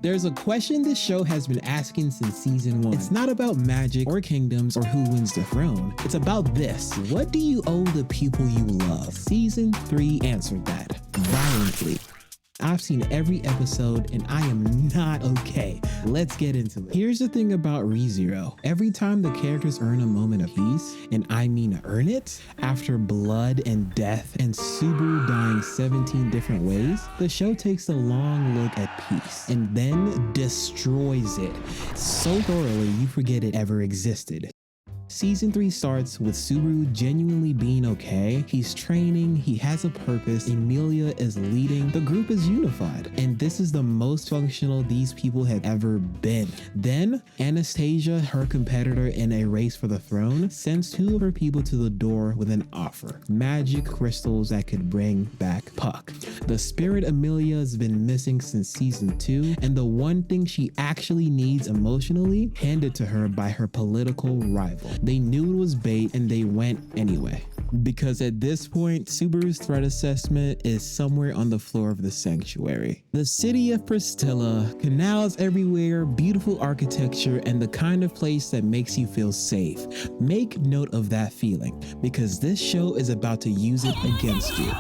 There's a question this show has been asking since season 1. It's not about magic or kingdoms or who wins the throne. It's about this. What do you owe the people you love? Season 3 answered that violently. I've seen every episode and I am not okay. Let's get into it. Here's the thing about ReZero. Every time the characters earn a moment of peace, and I mean earn it, after blood and death and Subaru dying 17 different ways, the show takes a long look at peace and then destroys it so thoroughly you forget it ever existed. Season 3 starts with Subaru genuinely being okay. He's training, he has a purpose, Emilia is leading, the group is unified, and this is the most functional these people have ever been. Then, Anastasia, her competitor in a race for the throne, sends 2 of her people to the door with an offer. Magic crystals that could bring back Puck. The spirit Emilia has been missing since season 2, and the one thing she actually needs emotionally, handed to her by her political rival. They knew it was bait and they went anyway. Because at this point, Subaru's threat assessment is somewhere on the floor of the sanctuary. The city of Priscilla, canals everywhere, beautiful architecture, and the kind of place that makes you feel safe. Make note of that feeling, because this show is about to use it against you.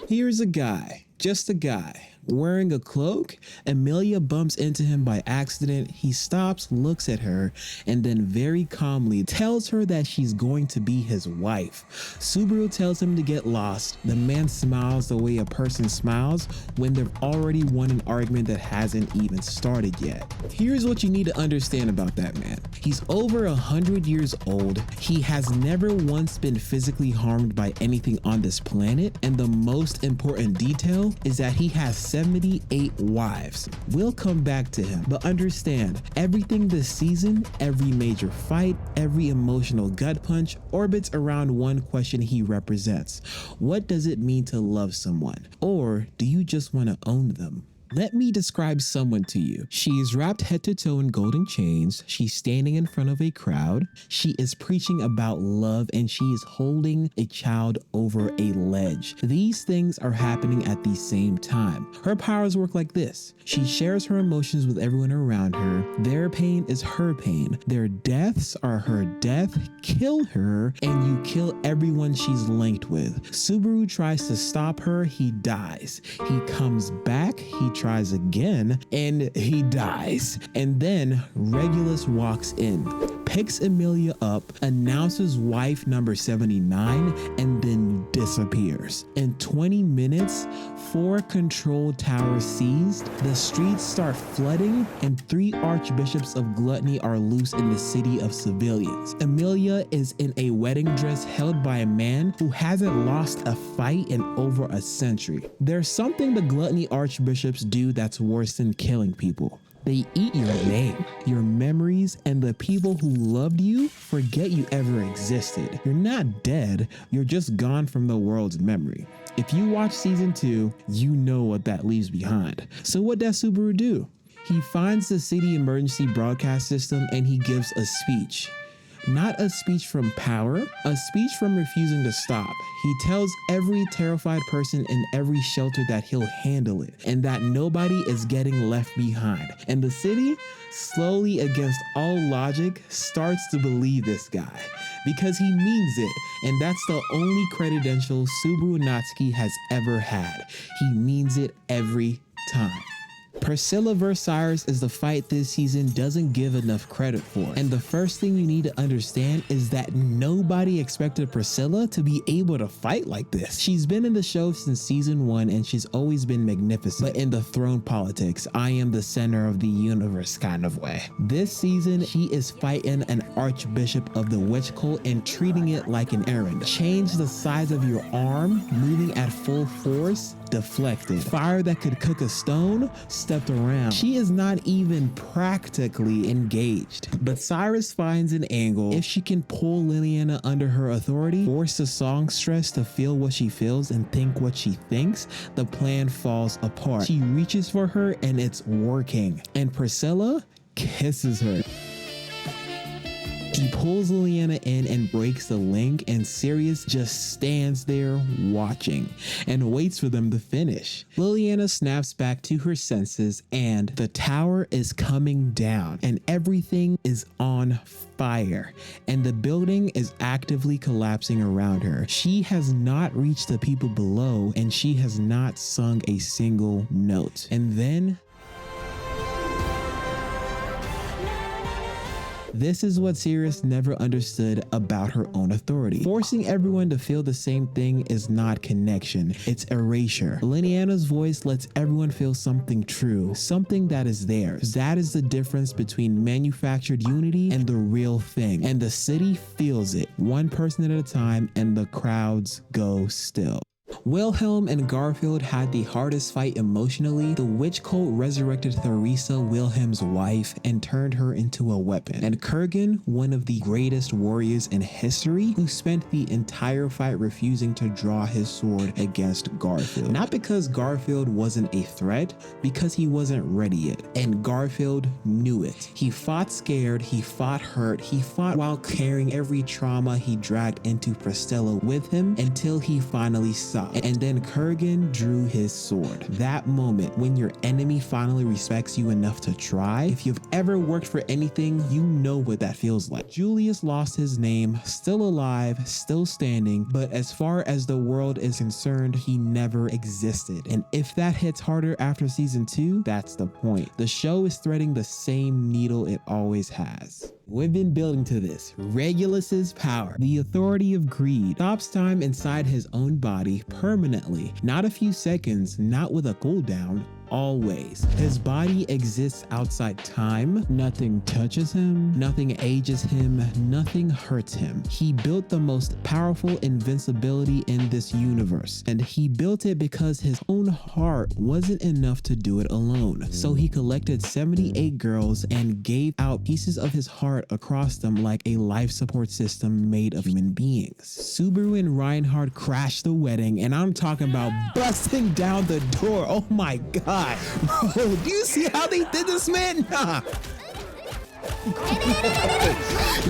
Here's a guy, just a guy, wearing a cloak. Emilia bumps into him by accident. He stops, looks at her, and then very calmly tells her that she's going to be his wife. Subaru tells him to get lost. The man smiles the way a person smiles when they've already won an argument that hasn't even started yet. Here's what you need to understand about that man. He's over 100 years old. He has never once been physically harmed by anything on this planet, and the most important detail is that he has 78 wives. We'll come back to him, but understand, everything this season, every major fight, every emotional gut punch orbits around one question he represents. What does it mean to love someone? Or do you just want to own them? Let me describe someone to you. She is wrapped head to toe in golden chains. She's standing in front of a crowd. She is preaching about love and she is holding a child over a ledge. These things are happening at the same time. Her powers work like this. She shares her emotions with everyone around her. Their pain is her pain. Their deaths are her death. Kill her and you kill everyone she's linked with. Subaru tries to stop her. He dies. He comes back. He tries again and he dies. And then Regulus walks in, picks Emilia up, announces wife number 79, and then disappears. In 20 minutes, 4 control towers seized, the streets start flooding, and 3 archbishops of gluttony are loose in the city of civilians. Emilia is in a wedding dress held by a man who hasn't lost a fight in over a century. There's something the gluttony archbishops do that's worse than killing people. They eat your name, your memories, and the people who loved you forget you ever existed. You're not dead, you're just gone from the world's memory. If you watch season 2, you know what that leaves behind. So what does Subaru do? He finds the city emergency broadcast system and he gives a speech. Not a speech from power, a speech from refusing to stop. He tells every terrified person in every shelter that he'll handle it and that nobody is getting left behind. And the city, slowly against all logic, starts to believe this guy because he means it. And that's the only credential Subaru Natsuki has ever had. He means it every time. Priscilla vs. Sirius is the fight this season doesn't give enough credit for. And the first thing you need to understand is that nobody expected Priscilla to be able to fight like this. She's been in the show since season 1 and she's always been magnificent, but in the throne politics, I am the center of the universe kind of way. This season, she is fighting an archbishop of the witch cult and treating it like an errand. Change the size of your arm, moving at full force, deflected. Fire that could cook a stone, stepped around. She is not even practically engaged. But Sirius finds an angle. If she can pull Liliana under her authority, force the songstress to feel what she feels and think what she thinks, the plan falls apart. She reaches for her and it's working. And Priscilla kisses her. He pulls Liliana in and breaks the link, and Sirius just stands there watching and waits for them to finish. Liliana snaps back to her senses, and the tower is coming down and everything is on fire, and the building is actively collapsing around her. She has not reached the people below, and she has not sung a single note. And then this is what Sirius never understood about her own authority. Forcing everyone to feel the same thing is not connection, it's erasure. Liliana's voice lets everyone feel something true, something that is theirs. That is the difference between manufactured unity and the real thing. And the city feels it, one person at a time, and the crowds go still. Wilhelm and Garfield had the hardest fight emotionally. The witch cult resurrected Theresa, Wilhelm's wife, and turned her into a weapon. And Kurgan, one of the greatest warriors in history, who spent the entire fight refusing to draw his sword against Garfield. Not because Garfield wasn't a threat, because he wasn't ready yet. And Garfield knew it. He fought scared, he fought hurt, he fought while carrying every trauma he dragged into Priscilla with him until he finally stopped. And then Kurgan drew his sword. That moment when your enemy finally respects you enough to try. If you've ever worked for anything, you know what that feels like. Julius lost his name, still alive, still standing, but as far as the world is concerned, he never existed. And if that hits harder after season 2, that's the point. The show is threading the same needle it always has. We've been building to this. Regulus's power, the authority of greed, stops time inside his own body permanently. Not a few seconds, not with a cooldown, always. His body exists outside time. Nothing touches him, nothing ages him, nothing hurts him. He built the most powerful invincibility in this universe, and he built it because his own heart wasn't enough to do it alone. So he collected 78 girls and gave out pieces of his heart across them like a life support system made of human beings. Subaru and Reinhardt crashed the wedding, and I'm talking about busting down the door. Oh my god. Bro, do you see how they did this, man? Nah.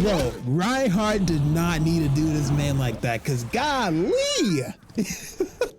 Bro, Reinhardt did not need to do this man like that, because golly.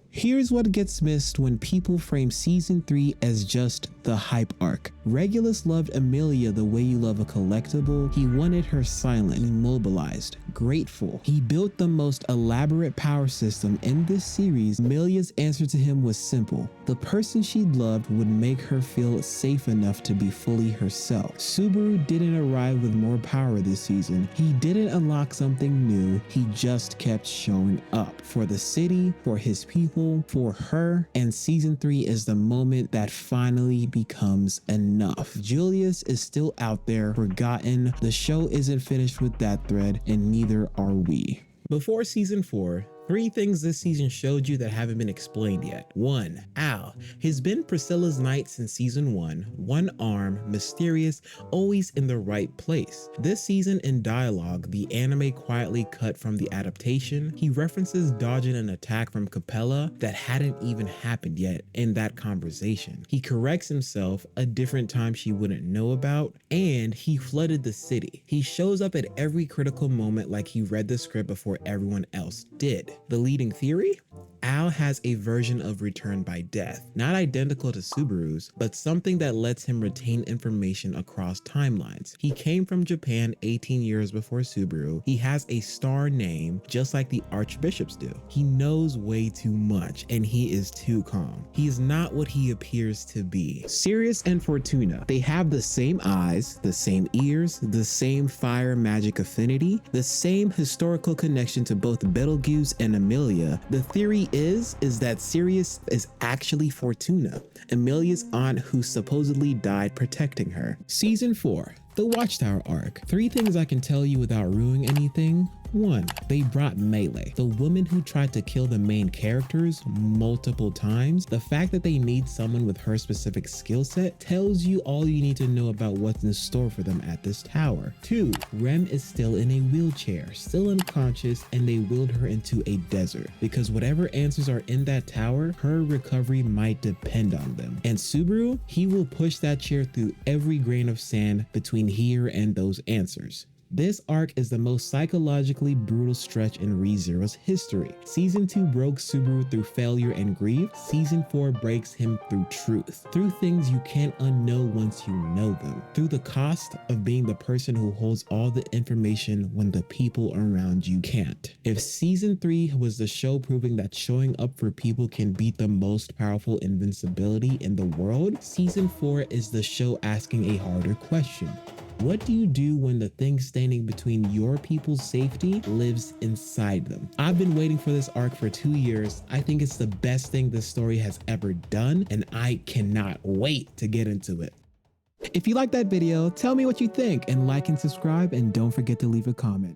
Here's what gets missed when people frame season 3 as just the hype arc. Regulus loved Amelia the way you love a collectible. He wanted her silent, immobilized, grateful. He built the most elaborate power system in this series. Amelia's answer to him was simple. The person she loved would make her feel safe enough to be fully herself. Subaru didn't arrive with more power this season. He didn't unlock something new. He just kept showing up for the city, for his people, for her, and season 3 is the moment that finally becomes enough. Julius is still out there, forgotten. The show isn't finished with that thread, and neither are we. Before season 4, 3 things this season showed you that haven't been explained yet. 1. Al. He's been Priscilla's knight since season 1. One arm, mysterious, always in the right place. This season in dialogue, the anime quietly cut from the adaptation. He references dodging an attack from Capella that hadn't even happened yet in that conversation. He corrects himself, a different time she wouldn't know about, and he flooded the city. He shows up at every critical moment like he read the script before everyone else did. The leading theory? Al has a version of Return by Death, not identical to Subaru's, but something that lets him retain information across timelines. He came from Japan 18 years before Subaru. He has a star name, just like the Archbishops do. He knows way too much, and he is too calm. He is not what he appears to be. Sirius and Fortuna, they have the same eyes, the same ears, the same fire magic affinity, the same historical connection to both Betelgeuse and Amelia. The theory is that Sirius is actually Fortuna, Amelia's aunt who supposedly died protecting her. Season 4, the Watchtower arc. 3 things I can tell you without ruining anything. 1. They brought Melee, the woman who tried to kill the main characters multiple times. The fact that they need someone with her specific skill set tells you all you need to know about what's in store for them at this tower. 2. Rem is still in a wheelchair, still unconscious, and they wheeled her into a desert because whatever answers are in that tower, her recovery might depend on them. And Subaru, he will push that chair through every grain of sand between here and those answers. This arc is the most psychologically brutal stretch in ReZero's history. Season 2 broke Subaru through failure and grief. Season 4 breaks him through truth, through things you can't unknow once you know them, through the cost of being the person who holds all the information when the people around you can't. If Season 3 was the show proving that showing up for people can beat the most powerful invincibility in the world, Season 4 is the show asking a harder question. What do you do when the thing standing between your people's safety lives inside them? I've been waiting for this arc for 2 years. I think it's the best thing this story has ever done, and I cannot wait to get into it. If you like that video, tell me what you think and like and subscribe, and don't forget to leave a comment.